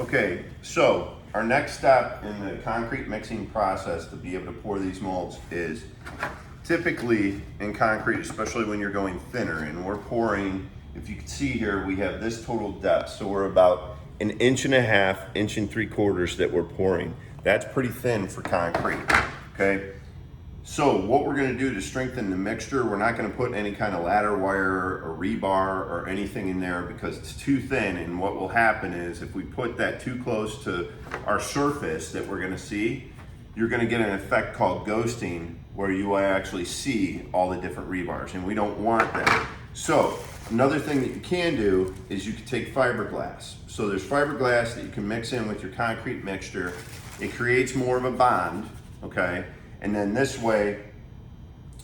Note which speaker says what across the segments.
Speaker 1: Okay, so our next step in the concrete mixing process to be able to pour these molds is typically in concrete, especially when you're going thinner, and we're pouring, if you can see here, we have this total depth. So we're about 1.5 inches, 1 3/4 that we're pouring. That's pretty thin for concrete, okay? So what we're gonna do to strengthen the mixture, we're not gonna put any kind of ladder wire or rebar or anything in there because it's too thin. And what will happen is if we put that too close to our surface that we're gonna see, you're gonna get an effect called ghosting where you will actually see all the different rebars, and we don't want that. So another thing that you can do is you can take fiberglass. So there's fiberglass that you can mix in with your concrete mixture. It creates more of a bond, okay? And then this way,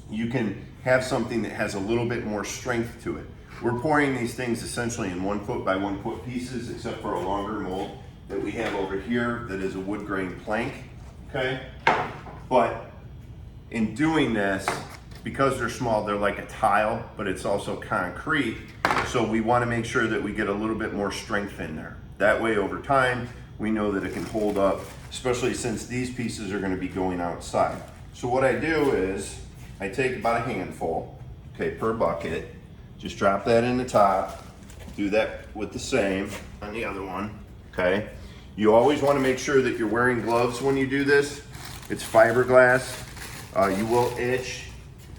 Speaker 1: you can have something that has a little bit more strength to it. We're pouring these things essentially in 1 foot by 1 foot pieces, except for a longer mold that we have over here that is a wood grain plank, okay? But in doing this, because they're small, they're like a tile, but it's also concrete. So we wanna make sure that we get a little bit more strength in there. That way over time, we know that it can hold up, especially since these pieces are gonna be going outside. So what I do is, I take about a handful, okay, per bucket, just drop that in the top, do that with the same on the other one, okay? You always wanna make sure that you're wearing gloves when you do this. It's fiberglass, you will itch,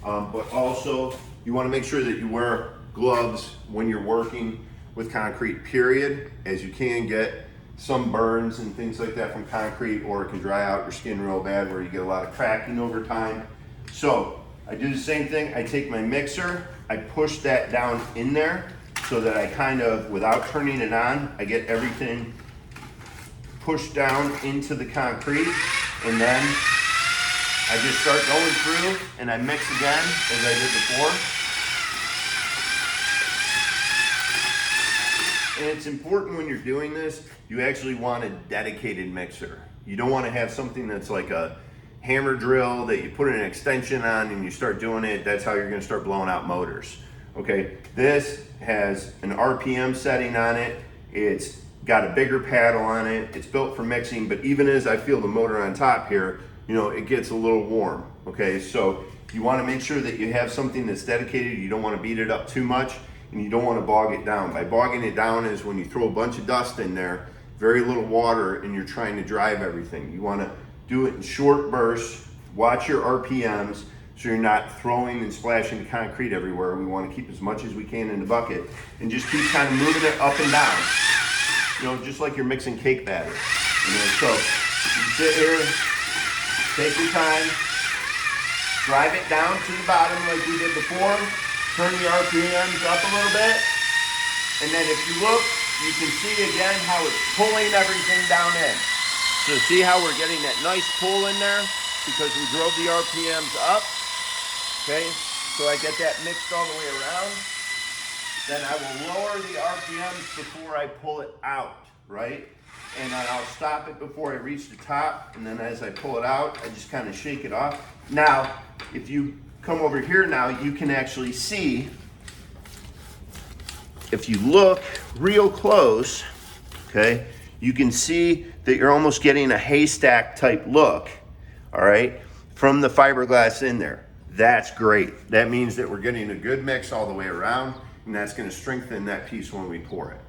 Speaker 1: but also you wanna make sure that you wear gloves when you're working with concrete, period, as you can get some burns and things like that from concrete, or it can dry out your skin real bad where you get a lot of cracking over time. So I do the same thing. I take my mixer, I push that down in there so that I kind of, without turning it on, I get everything pushed down into the concrete, and then I just start going through and I mix again as I did before. And it's important when you're doing this, you actually want a dedicated mixer. You don't want to have something that's like a hammer drill that you put an extension on and you start doing it. That's how you're going to start blowing out motors. Okay, this has an RPM setting on it. It's got a bigger paddle on it. It's built for mixing, but even as I feel the motor on top here, you know, it gets a little warm. Okay, so you want to make sure that you have something that's dedicated. You don't want to beat it up too much, and you don't want to bog it down. By bogging it down is when you throw a bunch of dust in there, very little water, and you're trying to drive everything. You want to do it in short bursts, watch your RPMs, so you're not throwing and splashing concrete everywhere. We want to keep as much as we can in the bucket, and just keep kind of moving it up and down. You know, just like you're mixing cake batter. You know, so you sit here, take your time, drive it down to the bottom like we did before, turn the RPMs up a little bit, and then if you look, you can see again how it's pulling everything down in. So see how we're getting that nice pull in there because we drove the RPMs up, okay? So I get that mixed all the way around. Then I will lower the RPMs before I pull it out, right? And then I'll stop it before I reach the top, and then as I pull it out, I just kind of shake it off. Now, if you come over here now, you can actually see, if you look real close, okay, you can see that you're almost getting a haystack type look, all right, from the fiberglass in there. That's great. That means that we're getting a good mix all the way around, and that's going to strengthen that piece when we pour it.